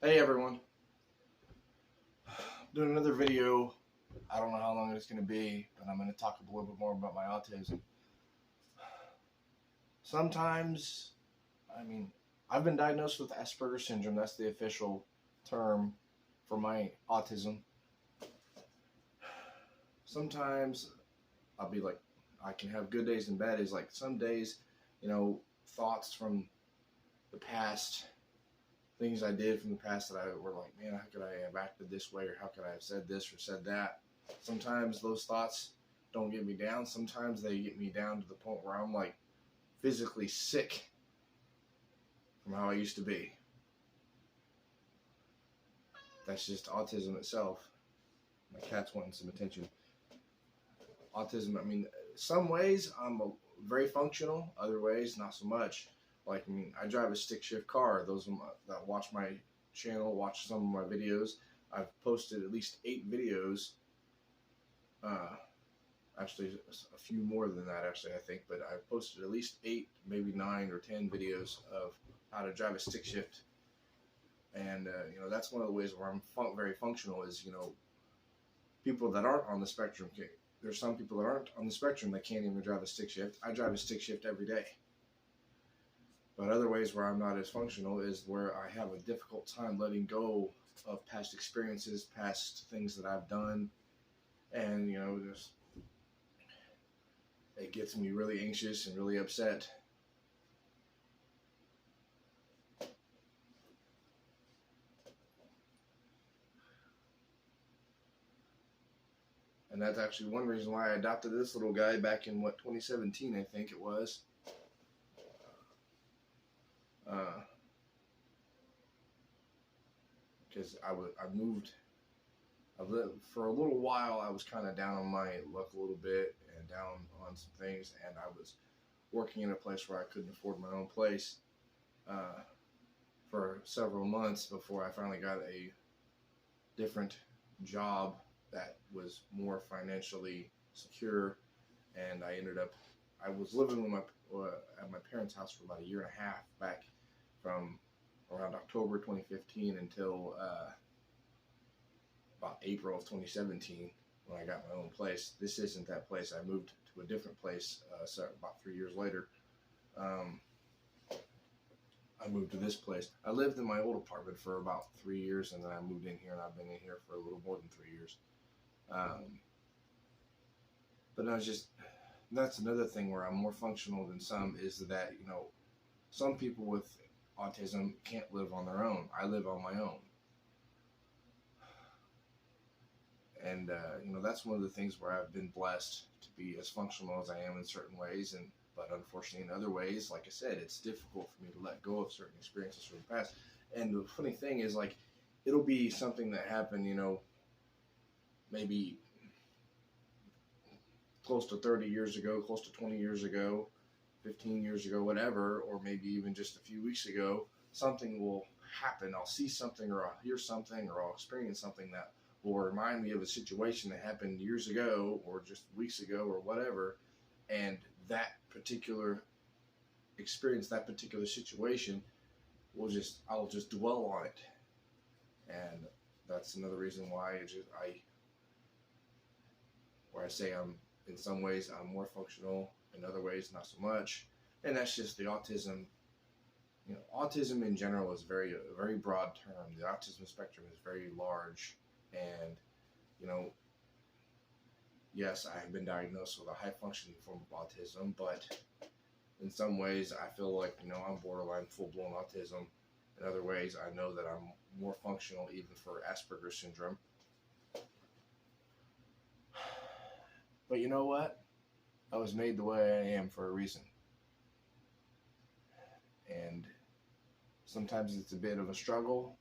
Hey everyone, doing another video. I don't know how long it's going to be, but I'm going to talk a little bit more about my autism. Sometimes, I've been diagnosed with Asperger's syndrome. That's the official term for my autism. Sometimes I'll be like, I can have good days and bad days. Like some days, thoughts from the past, things I did from the past that I were like, man, how could I have acted this way, or how could I have said this or said that? Sometimes those thoughts don't get me down. Sometimes they get me down to the point where I'm like physically sick from how I used to be. That's just autism itself. My cat's wanting some attention. Autism, some ways I'm very functional, other ways not so much. Like, I drive a stick shift car. Those that watch my channel, watch some of my videos. I've posted at least 8 videos. Actually, a few more than that, actually, I think. But I've posted at least 8, maybe 9 or 10 videos of how to drive a stick shift. And, that's one of the ways where I'm very functional is, people that aren't on the spectrum. There's some people that aren't on the spectrum that can't even drive a stick shift. I drive a stick shift every day. But other ways where I'm not as functional is where I have a difficult time letting go of past experiences, past things that I've done. And, it gets me really anxious and really upset. And that's actually one reason why I adopted this little guy back in, 2017, I think it was. Because I've lived for a little while. I was kind of down on my luck a little bit and down on some things, and I was working in a place where I couldn't afford my own place for several months before I finally got a different job that was more financially secure. And I was living with at my parents' house for about a year and a half, back from around October 2015 until about April of 2017 when I got my own place. This isn't that place. I moved to a different place about 3 years later. I moved to this place. I lived in my old apartment for about 3 years, and then I moved in here, and I've been in here for a little more than 3 years. But that's another thing where I'm more functional than some, is that, some people with autism can't live on their own. I live on my own. And, that's one of the things where I've been blessed to be as functional as I am in certain ways. But unfortunately, in other ways, like I said, it's difficult for me to let go of certain experiences from the past. And the funny thing is, like, it'll be something that happened, maybe close to 30 years ago, close to 20 years ago, 15 years ago, whatever, or maybe even just a few weeks ago. Something will happen. I'll see something, or I'll hear something, or I'll experience something that will remind me of a situation that happened years ago, or just weeks ago, or whatever. And that particular experience, that particular situation, I'll just dwell on it. And that's another reason why I say I'm, in some ways, I'm more functional, in other ways, not so much. And that's just the autism. Autism in general is a very broad term. The autism spectrum is very large. And, yes, I have been diagnosed with a high-functioning form of autism, but in some ways, I feel like, I'm borderline full-blown autism. In other ways, I know that I'm more functional even for Asperger's syndrome. But you know what? I was made the way I am for a reason. And sometimes it's a bit of a struggle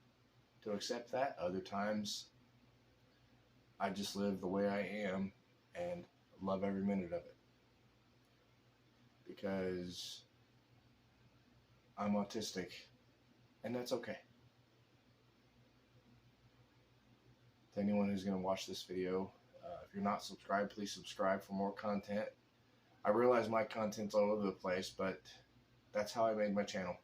to accept that. Other times, I just live the way I am and love every minute of it. Because I'm autistic, and that's okay. To anyone who's going to watch this video, if you're not subscribed, please subscribe for more content. I realize my content's all over the place, but that's how I made my channel.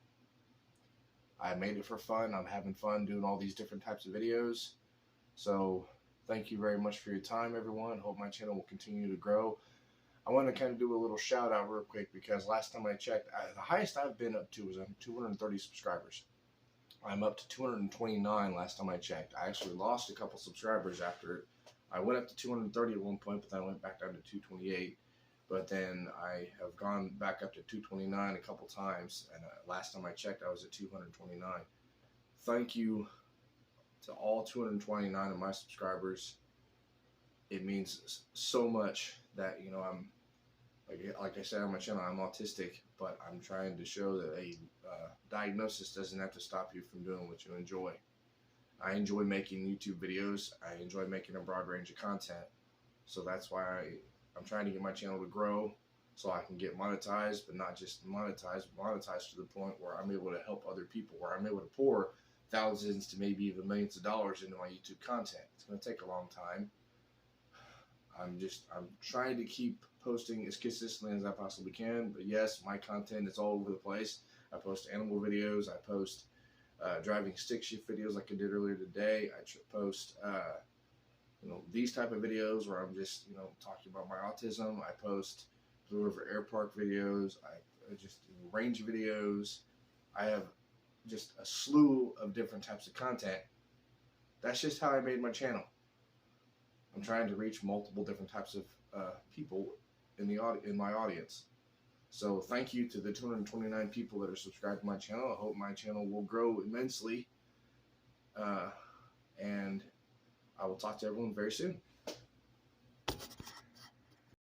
I made it for fun. I'm having fun doing all these different types of videos. So thank you very much for your time, everyone. Hope my channel will continue to grow. I want to kind of do a little shout out real quick because last time I checked, the highest I've been up to was 230 subscribers. I'm up to 229 last time I checked. I actually lost a couple subscribers after I went up to 230 at one point, but then I went back down to 228. But then I have gone back up to 229 a couple times, and last time I checked, I was at 229. Thank you to all 229 of my subscribers. It means so much that, you know, I'm like I said on my channel, I'm autistic, but I'm trying to show that a diagnosis doesn't have to stop you from doing what you enjoy. I enjoy making YouTube videos. I enjoy making a broad range of content. So that's why I'm trying to get my channel to grow so I can get monetized, but not just monetized to the point where I'm able to help other people, where I'm able to pour thousands to maybe even millions of dollars into my YouTube content. It's going to take a long time. I'm trying to keep posting as consistently as I possibly can, but yes, my content is all over the place. I post animal videos, I post driving stick shift videos like I did earlier today. I post you know, these type of videos where I'm just, you know, talking about my autism. I post Blue River Air Park videos. I just do range videos. I have just a slew of different types of content. That's just how I made my channel. I'm trying to reach multiple different types of people in my audience. So thank you to the 229 people that are subscribed to my channel. I hope my channel will grow immensely. And I will talk to everyone very soon.